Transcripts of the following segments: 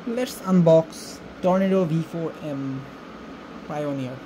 Let's unbox Tornado V4M Pioneer.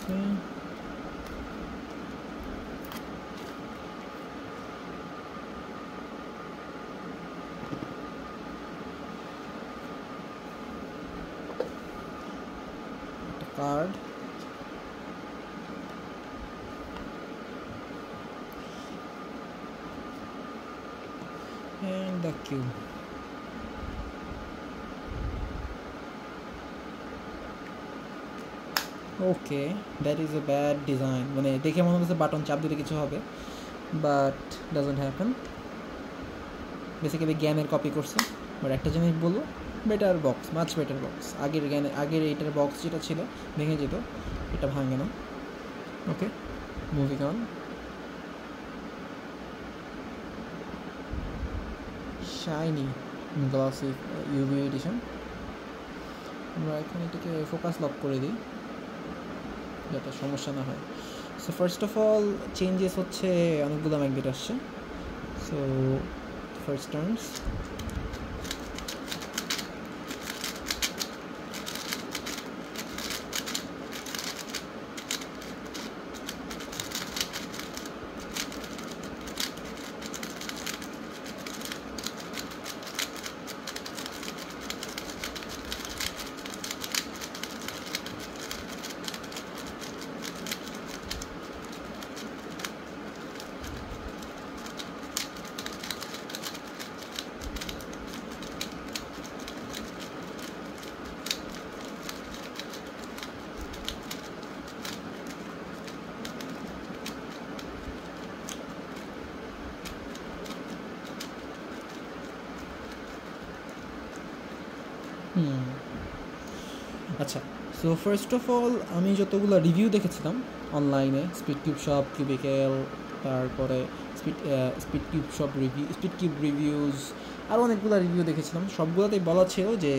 Okay. The card. And the cube. Okay, that is a bad design. মানে দেখে মনে হচ্ছে button চাপ দিলে কিছু হবে, বাট ডাজন্ট হ্যাপেন। বেসিক্যালি জ্ঞানের কপি করছে। বাট একটা জিনিস বলবো, better box, much better box. আগের এইটার বক্স যেটা ছিল ভেঙে যেত, এটা ভাঙে না। Okay, moving on. Shiny glossy UV edition. আমরা এখন এটাকে ফোকাস লক করে দিই যাতে সমস্যা না হয়। So first of all changes হচ্ছে অনেকগুলো ম্যাগনেট আসছে। সো ফার্স্ট টার্নস, আচ্ছা। সো ফার্স্ট অফ অল আমি যতগুলো রিভিউ দেখেছিলাম অনলাইনে, স্পিড কিউব শপ, কিউবিকেল, তারপরে speed cube shop review, speed cube reviews, আরও অনেকগুলো রিভিউ দেখেছিলাম। সবগুলোতেই বলা ছিল যে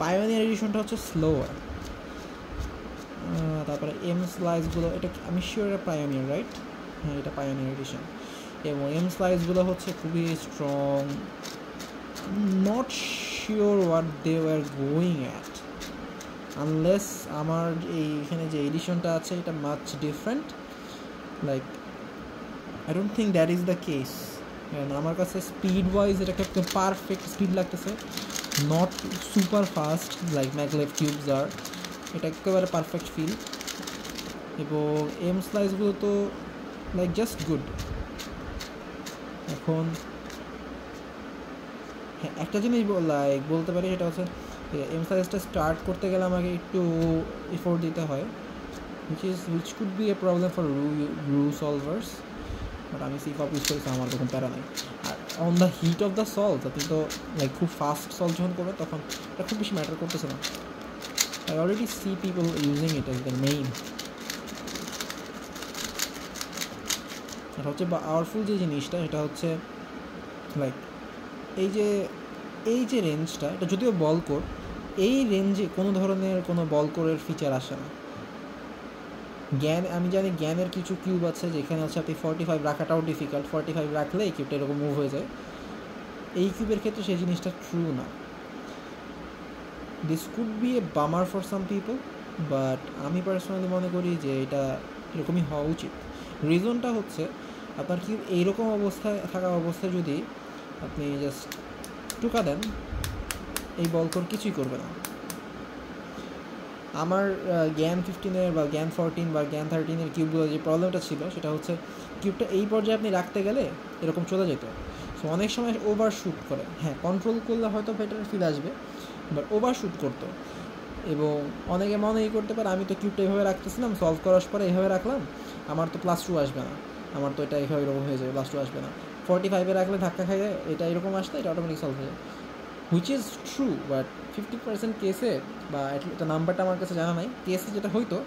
পায়োনিয়ার এডিশনটা হচ্ছে স্লোয়ার। তারপরে এম স্লাইসগুলো, এটা আমি শিওর এটা পায়োনিয়ার, রাইট? হ্যাঁ, এটা পায়োনিয়ার এডিশন। এবং এম স্লাইসগুলো হচ্ছে খুবই strong. Not sure what they were going at, unless আমার এইখানে যে এডিশনটা আছে এটা much different. Like I don't think that is the case. আমার কাছে স্পিড ওয়াইজ এটা একটা পারফেক্ট স্পিড লাগতেছে, not super fast like maglev cubes আর। এটা একেবারে পারফেক্ট ফিল। এবং এম স্লাইসগুলো তো লাইক জাস্ট গুড। এখন হ্যাঁ, একটা জিনিস লাইক বলতে পারি, সেটা হচ্ছে এম স্লাইসটা স্টার্ট করতে গেলে আমাকে একটু এফোর্ট দিতে হয়, which could be a problem for রু সলভার্স। বাট আমি সিফপ ইউজ করেছি, আমার তখন প্যারা নাই। আর on the heat of the solve, আপনি তো লাইক খুব ফাস্ট সলভ যখন করবে তখন এটা খুব বেশি ম্যাটার করতেছে না। I already C people using it as the main. এটা হচ্ছে পাওয়ারফুল যে জিনিসটা, এটা হচ্ছে লাইক এই যে রেঞ্জটা, এটা যদিও বল কোর, এই রেঞ্জে কোনো ধরনের কোনো বল কোরের ফিচার আসে না। আমি জানি জ্ঞানের কিছু কিউব আছে যেখানে হচ্ছে আপনি 45 রাখাটাও ডিফিকাল্ট, 45 রাখলে এই কিউবটা এরকম মুভ হয়ে যায়। এই কিউবের ক্ষেত্রে সেই জিনিসটা ট্রু না। This could be a bummer for some people, but আমি পার্সোনালি মনে করি যে এটা এরকমই হওয়া উচিত। রিজনটা হচ্ছে আপনার কিউব এইরকম অবস্থায় যদি আপনি জাস্ট টুকা দেন, এই বল কোর কিছুই করবে না। আমার জ্ঞান 15-এর বা জ্ঞান 14 বা জ্ঞান 13-এর কিউবগুলো যে প্রবলেমটা ছিল, সেটা হচ্ছে কিউবটা এই পর্যায়ে আপনি রাখতে গেলে এরকম চলে যেত। সো অনেক সময় ওভার শ্যুট করে। হ্যাঁ, কন্ট্রোল করলে হয়তো বেটার ফিল আসবে, বাট ওভার শ্যুট করতো। এবং অনেকে মনেই করতে পারে আমি তো কিউবটা এইভাবে রাখতেছিলাম, সলভ করার পরে এইভাবে রাখলাম, আমার তো +2 আসবে না, আমার তো এটা এইভাবে এরকম হয়ে যাবে, +2 আসবে না। 45-এ রাখলে ধাক্কা খাইয়ে এটা এরকম আসলে এটা অটোমেটিক সলভ হয়ে যায়, হুইচ ইজ ট্রু। বাট 50% কেসে, বা এটা নাম্বারটা আমার কাছে জানা নাই, কেসে যেটা হইতো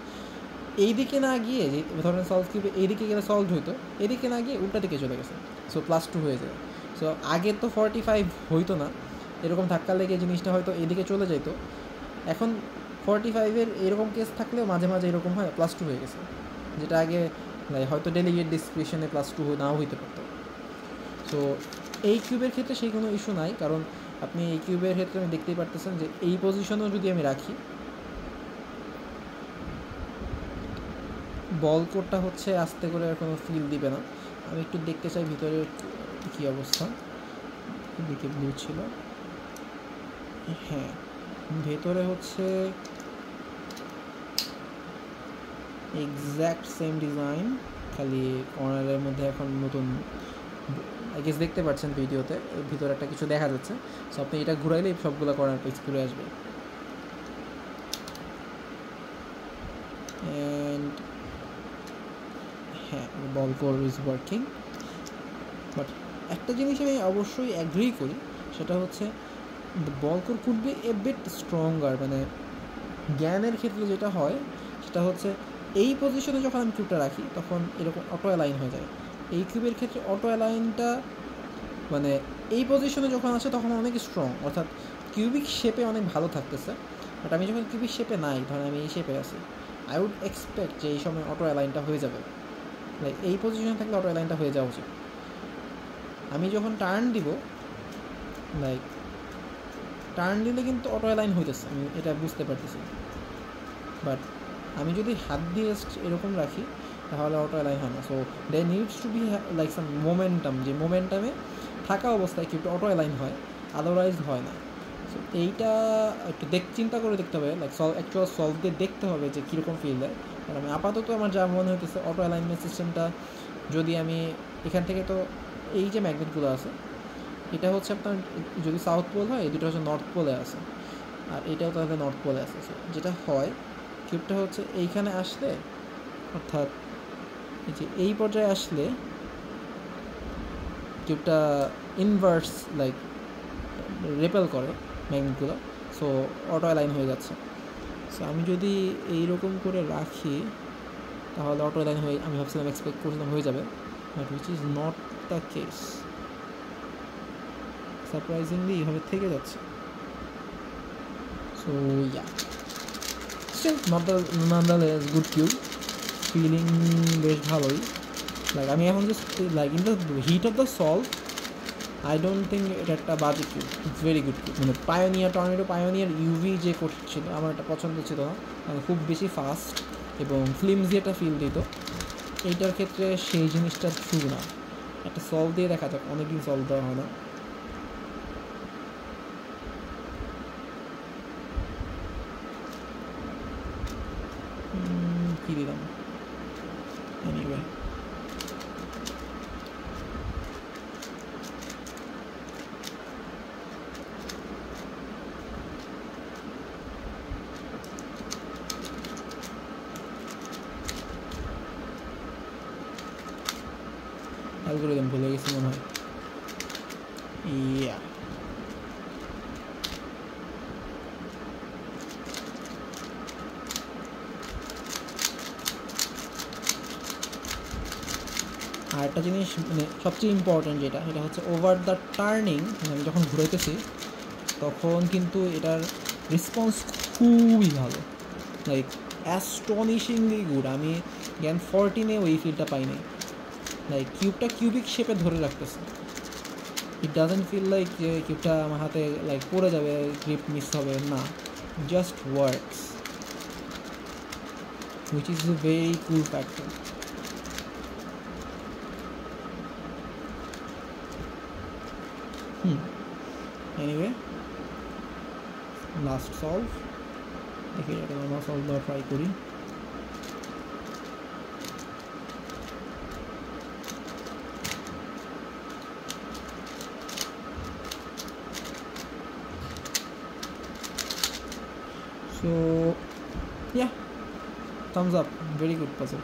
এইদিকে না গিয়ে, যে ধরেন সলভ কিউবে এইদিকে গেলে সলভ হইতো, এদিকে না গিয়ে উল্টা দিকে চলে গেছে, সো +2 হয়ে যায়। সো আগে তো 45 হইতো না, এরকম ধাক্কা লেগে জিনিসটা হয়তো এদিকে চলে যেত। এখন 45-এর এরকম কেস থাকলেও মাঝে মাঝে এরকম হয় +2 হয়ে গেছে, যেটা আগে হয়তো ডেলিগেট ডিসক্রিপশনে +2 নাও হইতে পারতো। সো এই কিউবের ক্ষেত্রে সেই কোনো ইস্যু নাই, কারণ আপনি এই কিউবের ক্ষেত্রে আমি দেখতেই পারতেছেন যে এই পজিশনেও যদি আমি রাখি, বল কোডটা হচ্ছে আস্তে করে আর কোনো ফিল দিবে না। আমি একটু দেখতে চাই ভিতরের কী অবস্থা, এদিকে ব্লু ছিল, হ্যাঁ ভেতরে হচ্ছে এক্স্যাক্ট সেম ডিজাইন, খালি কর্নারের মধ্যে এখন নতুন আই গেস দেখতে পাচ্ছেন ভিডিওতে ভিতরে একটা কিছু দেখা যাচ্ছে। সো আপনি এটা ঘুরাইলেই সবগুলো কর্নার পেজ ঘুরে আসবে। অ্যান্ড হ্যাঁ, ball core is working. But একটা জিনিস আমি অবশ্যই অ্যাগ্রি করি, সেটা হচ্ছে ball core could be a bit stronger. মানে জ্ঞানের ক্ষেত্রে যেটা হয় সেটা হচ্ছে এই পজিশনে যখন আমি কিউবটা রাখি তখন এরকম অটো অ্যালাইন হয়ে যায়। এই কিউবের ক্ষেত্রে অটো অ্যালাইনটা মানে এই পজিশনে যখন আসে তখন অনেক স্ট্রং, অর্থাৎ কিউবিক শেপে অনেক ভালো থাকতেছে। বাট আমি যখন কিউবিক শেপে নাই, ধরেন আমি এই শেপে আছি, আই উড এক্সপেক্ট যে এই সময় অটো অ্যালাইনটা হয়ে যাবে, লাইক এই পজিশনে থাকলে অটো অ্যালাইনটা হয়ে যাওয়া উচিত। আমি যখন টার্ন দিব, লাইক টার্ন দিলে কিন্তু অটো অ্যালাইন হইতেছে, আমি এটা বুঝতে পারতেছি। বাট আমি যদি হাত দিয়ে এরকম রাখি তাহলে অটো অ্যালাইন হয় না। So they needs to be like some momentum, যে মোমেন্টামে থাকা অবস্থায় কিন্তু অটো অ্যালাইন হয়, আদারওয়াইজ হয় না। সো এইটা একটু চিন্তা করে দেখতে হবে, লাইক অ্যাকচুয়াল সলভ দিয়ে দেখতে হবে যে কীরকম ফিল দেয়। কারণ আমি আপাতত আমার যা মনে হইতেছে অটো অ্যালাইনমেন্ট সিস্টেমটা, যদি আমি এখান থেকে, তো এই যে ম্যাগনেটগুলো আছে এটা হচ্ছে আপনার যদি সাউথ পোল হয়, এই দুটো হচ্ছে নর্থ পোলে আছে, আর এটাও তাহলে নর্থ পোলে আছে। যেটা হয় কিউবটা হচ্ছে এইখানে আসলে, অর্থাৎ এই যে এই পর্যায়ে আসলে কিউবটা ইনভার্স লাইক রেপেল করে ম্যাগনেটগুলো, সো অটো অ্যালাইন হয়ে যাচ্ছে। সো আমি যদি এইরকম করে রাখি তাহলে অটো অ্যালাইন হয়ে, আমি ভাবছিলাম এক্সপেক্ট করছিলাম হয়ে যাবে, but which is not the case. Surprisingly এইভাবে থেকে যাচ্ছে। So yeah, still nonetheless good cube, feeling বেশ ভালোই। লাইক আমি এখন just like in the heat of the solve, I don't think এটা একটা বাজে cube, it's very good cube. মানে পায়োনিয়ার ইউভি যে করছিল আমার এটা পছন্দ ছিল না, মানে খুব বেশি ফাস্ট এবং ফ্লিমজি একটা ফিল দিত। এইটার ক্ষেত্রে সেই জিনিসটা ট্রু না। একটা সলভ দিয়ে দেখা যাক, অনেকদিন সলভ দেওয়া হয় না। কী দিলাম, এনিওয়ে অ্যালগরিদম ভুলে গেছি মনে হয়। ইয়া, আর একটা জিনিস মানে সবচেয়ে ইম্পর্টেন্ট যেটা, সেটা হচ্ছে ওভার দ্য টার্নিং, আমি যখন ঘুরাইতেছি তখন কিন্তু এটার রেসপন্স খুবই ভালো, লাইক অ্যাস্টনিশিংলি গুড। আমি জ্ঞান 14-এ ওই ফিলটা পাইনি, লাইক কিউবটা কিউবিক শেপে ধরে রাখতেছে। ইট ডাজন্ট ফিল লাইক যে কিউবটা আমার হাতে লাইক পড়ে যাবে, গ্রিপ মিস হবে না, just works, which is a very cool factor. Anyway last solve দেখি, এটা নর্মাল সলভ দেওয়া ট্রাই করি। So thumbs up, very good puzzle.